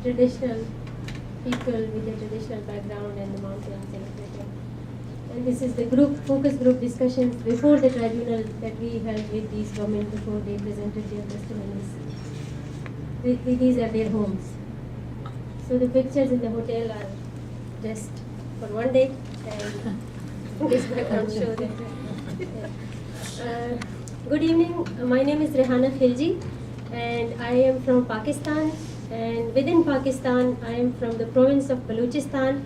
traditional people with a traditional background and the mountains and everything. And this is the focus group discussions before the tribunal that we held with these women before they presented their testimonies. These are their homes. So the pictures in the hotel are just for one day, and this background shows it. Good evening. My name is Rehana Khilji, and I am from Pakistan. And within Pakistan, I am from the province of Balochistan,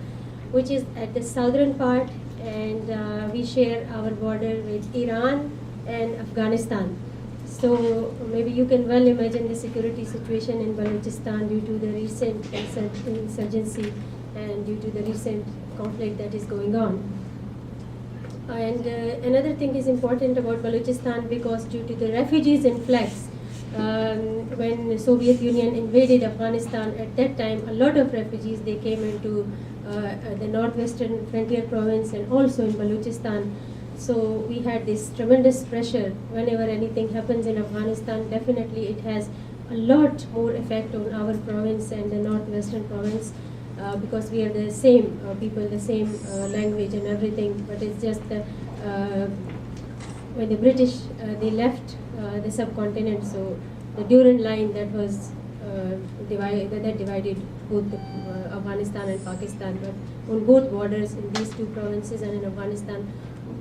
which is at the southern part, and we share our border with Iran and Afghanistan. So maybe you can well imagine the security situation in Balochistan due to the recent insurgency and due to the recent conflict that is going on. And another thing is important about Balochistan because due to the refugees influx, when the Soviet Union invaded Afghanistan, at that time a lot of refugees, they came into the northwestern frontier province and also in Balochistan. So we had this tremendous pressure. Whenever anything happens in Afghanistan, definitely it has a lot more effect on our province and the northwestern province because we are the same people, the same language and everything, but it's just when the British they left the subcontinent, so the Durand line that was divided both Afghanistan and Pakistan. But on both borders in these two provinces and in Afghanistan,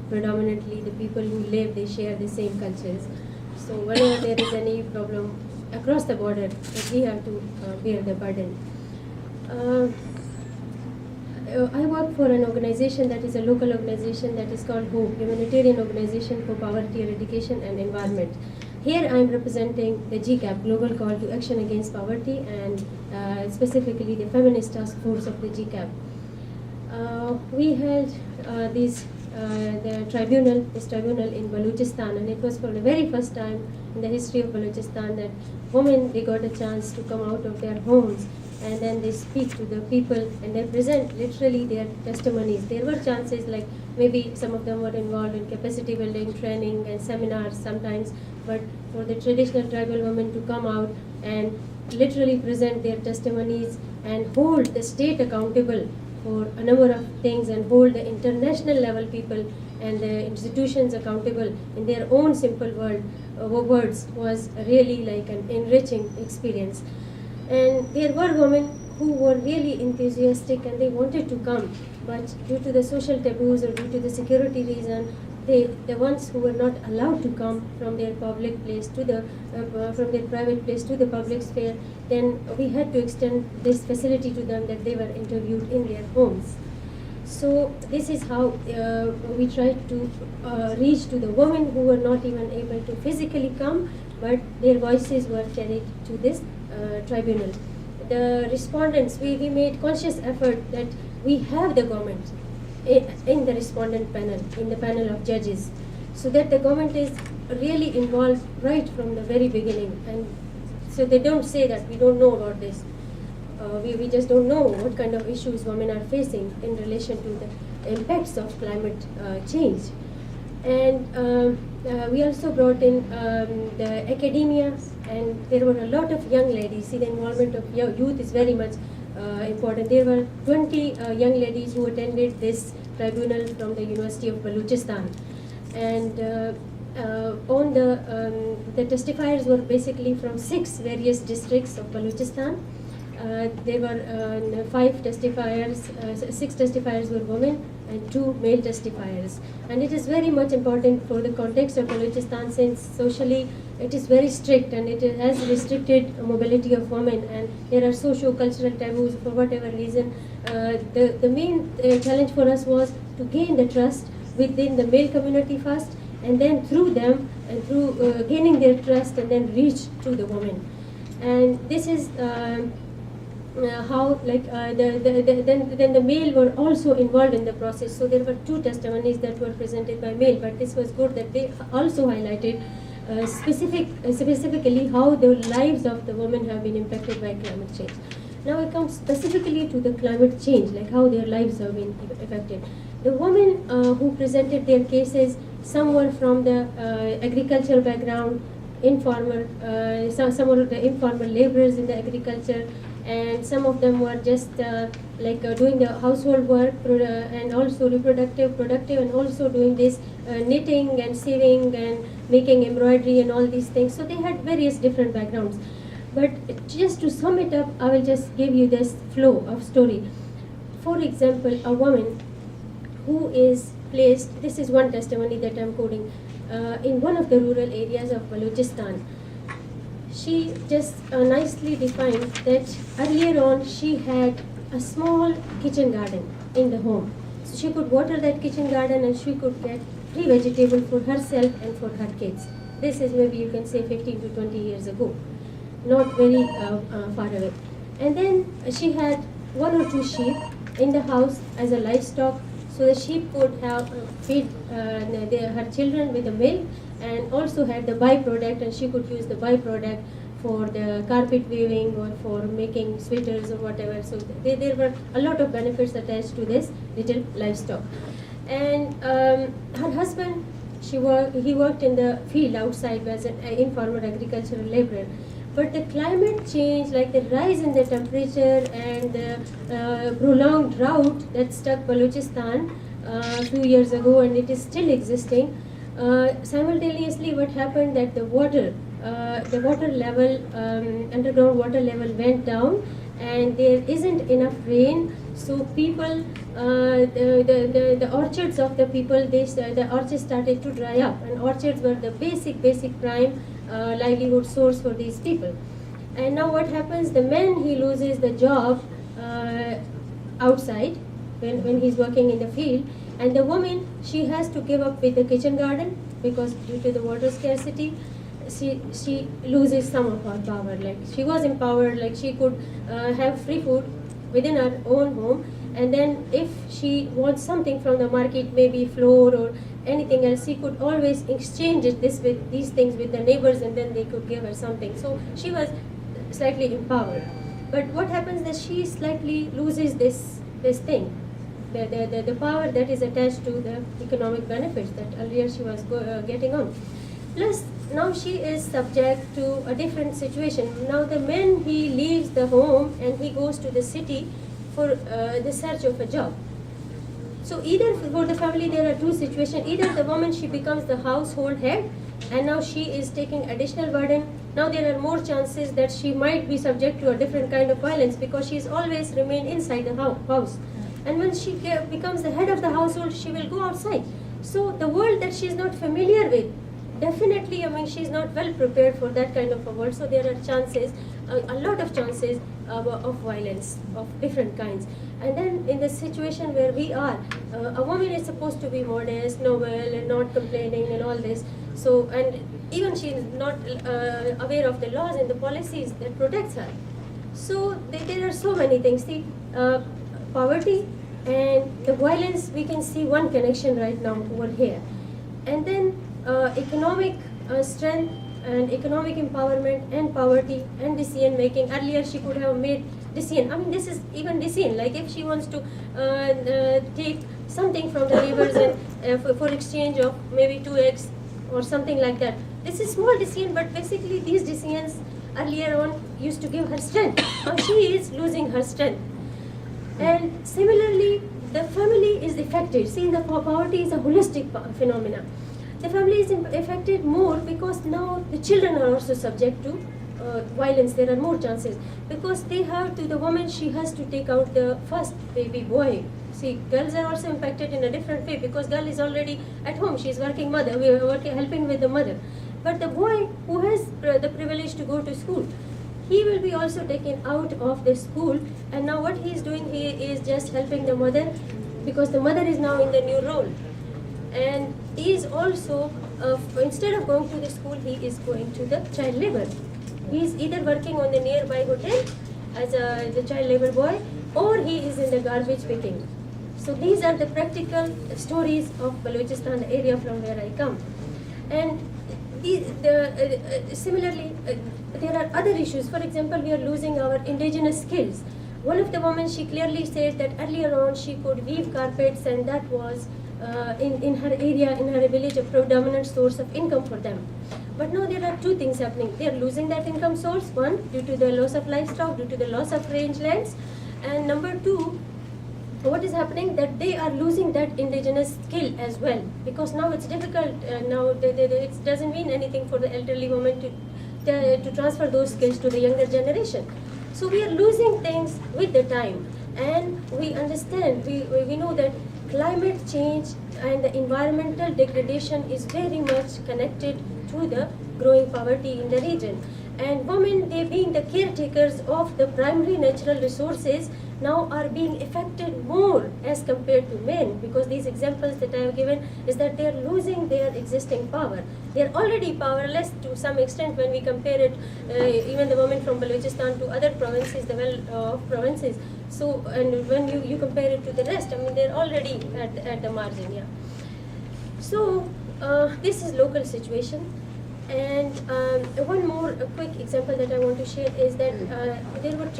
predominantly the people who live, they share the same cultures. So whenever there is any problem across the border, we have to bear the burden. I work for an organization that is a local organization that is called HOPE, Humanitarian Organization for Poverty, Eradication and Environment. Here I am representing the GCAP, Global Call to Action Against Poverty, and specifically the Feminist Task Force of the GCAP. We held this tribunal in Balochistan, and it was for the very first time in the history of Balochistan that women, they got a chance to come out of their homes and then they speak to the people and they present literally their testimonies. There were chances like maybe some of them were involved in capacity building, training and seminars sometimes, but for the traditional tribal women to come out and literally present their testimonies and hold the state accountable for a number of things and hold the international level people and the institutions accountable in their own simple words was really like an enriching experience. And there were women who were really enthusiastic and they wanted to come, but due to the social taboos or due to the security reason, the ones who were not allowed to come from their public place to the from their private place to the public sphere, then we had to extend this facility to them that they were interviewed in their homes. So this is how we tried to reach to the women who were not even able to physically come, but their voices were carried to this tribunal. The respondents, we made conscious effort that we have the government in the respondent panel, in the panel of judges, so that the government is really involved right from the very beginning, and so they don't say that we don't know about this. We just don't know what kind of issues women are facing in relation to the impacts of climate change. And we also brought in the academia, and there were a lot of young ladies. See, the involvement of youth is very much important. There were 20 young ladies who attended this tribunal from the University of Balochistan. And on the testifiers were basically from 6 various districts of Balochistan. There were 5 testifiers, 6 testifiers were women and 2 male testifiers. And it is very much important for the context of Balochistan, since socially it is very strict and it has restricted mobility of women, and there are socio-cultural taboos for whatever reason. The main challenge for us was to gain the trust within the male community first, and then through them and through gaining their trust and then reach to the women. And this is how then the male were also involved in the process. So there were 2 testimonies that were presented by male, but this was good that they also highlighted specifically how the lives of the women have been impacted by climate change. Now it comes specifically to the climate change, like how their lives have been affected. The women who presented their cases, some were from the agricultural background, some were the informal laborers in the agriculture, and some of them were just doing the household work and also productive, and also doing this knitting and sewing and making embroidery and all these things. So they had various different backgrounds. But just to sum it up, I will just give you this flow of story. For example, a woman who is placed, this is one testimony that I'm quoting, in one of the rural areas of Balochistan. She just nicely defined that earlier on she had a small kitchen garden in the home. So she could water that kitchen garden and she could get free vegetable for herself and for her kids. This is maybe you can say 15 to 20 years ago, not very far away. And then she had 1 or 2 sheep in the house as a livestock, so the sheep could have feed her children with the milk, and also had the byproduct, and she could use the byproduct for the carpet weaving or for making sweaters or whatever. So there were a lot of benefits attached to this little livestock. And her husband, he worked in the field outside as an informal agricultural laborer. But the climate change, like the rise in the temperature and the prolonged drought that struck Balochistan a few years ago, and it is still existing, simultaneously what happened that the water level, underground water level went down, and there isn't enough rain. So people, the orchards of the people, the orchards started to dry up, and orchards were the basic prime livelihood source for these people. And now what happens, the man, he loses the job outside when he's working in the field, and the woman, she has to give up with the kitchen garden because due to the water scarcity, she loses some of her power. Like she was empowered, like she could have free food within her own home, and then if she wants something from the market, maybe flour or anything else, she could always exchange these things with the neighbors, and then they could give her something. So she was slightly empowered. But what happens is she slightly loses this thing, the power that is attached to the economic benefits that earlier she was getting on. Plus, now she is subject to a different situation. Now the man, he leaves the home and he goes to the city for the search of a job. So either for the family there are two situations. Either the woman, she becomes the household head and now she is taking additional burden. Now there are more chances that she might be subject to a different kind of violence because she's always remained inside the house. And when she becomes the head of the household, she will go outside. So the world that she is not familiar with, definitely, I mean, she's not well prepared for that kind of a world. So there are chances, a lot of chances of violence of different kinds. And then in the situation where we are, a woman is supposed to be modest, noble, and not complaining and all this. So, and even she is not aware of the laws and the policies that protects her. So there are so many things. See, poverty and the violence, we can see one connection right now over here. And then economic strength and economic empowerment and poverty and decision making. Earlier she could have made decision. I mean, this is even decision. Like if she wants to take something from the neighbors and for exchange of maybe 2 eggs or something like that. This is small decision, but basically these decisions earlier on used to give her strength. Now she is losing her strength. And similarly, the family is affected. See, the poverty is a holistic phenomena. The family is affected more because now the children are also subject to violence. There are more chances because they have to, the woman, she has to take out the first baby boy. See, girls are also impacted in a different way because girl is already at home. She is working mother. We are helping with the mother. But the boy who has the privilege to go to school, he will be also taken out of the school, and now what he is doing, he is just helping the mother because the mother is now in the new role. And he is also, instead of going to the school, he is going to the child labor. He is either working on the nearby hotel as the child labor boy, or he is in the garbage picking. So these are the practical stories of Balochistan, the area from where I come. And similarly, there are other issues. For example, we are losing our indigenous skills. One of the women, she clearly said that earlier on she could weave carpets, and that was in her area, in her village, a predominant source of income for them. But now there are two things happening. They are losing that income source, one, due to the loss of livestock, due to the loss of rangelands, and number two, what is happening that they are losing that indigenous skill as well, because now it's difficult. Now it doesn't mean anything for the elderly women to transfer those skills to the younger generation. So we are losing things with the time, and we understand, we know that climate change and the environmental degradation is very much connected to the growing poverty in the region. And women, they being the caretakers of the primary natural resources, now are being affected more as compared to men, because these examples that I have given is that they are losing their existing power. They are already powerless to some extent when we compare it, even the women from Balochistan to other provinces, the well-off provinces. So, and when you compare it to the rest, I mean, they are already at the margin, yeah. So, this is local situation. And one more quick example that I want to share is that there were